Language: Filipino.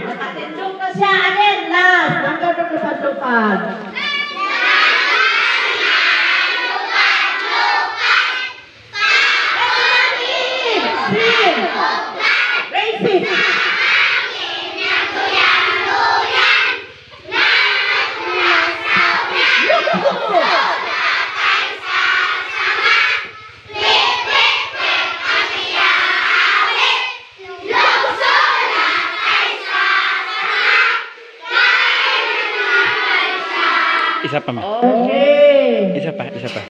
Nakatindog na siya. Again, last. Hanggang lupad-lupad. Racist. Isa pa, ma. Okay. Isa pa, isa pa.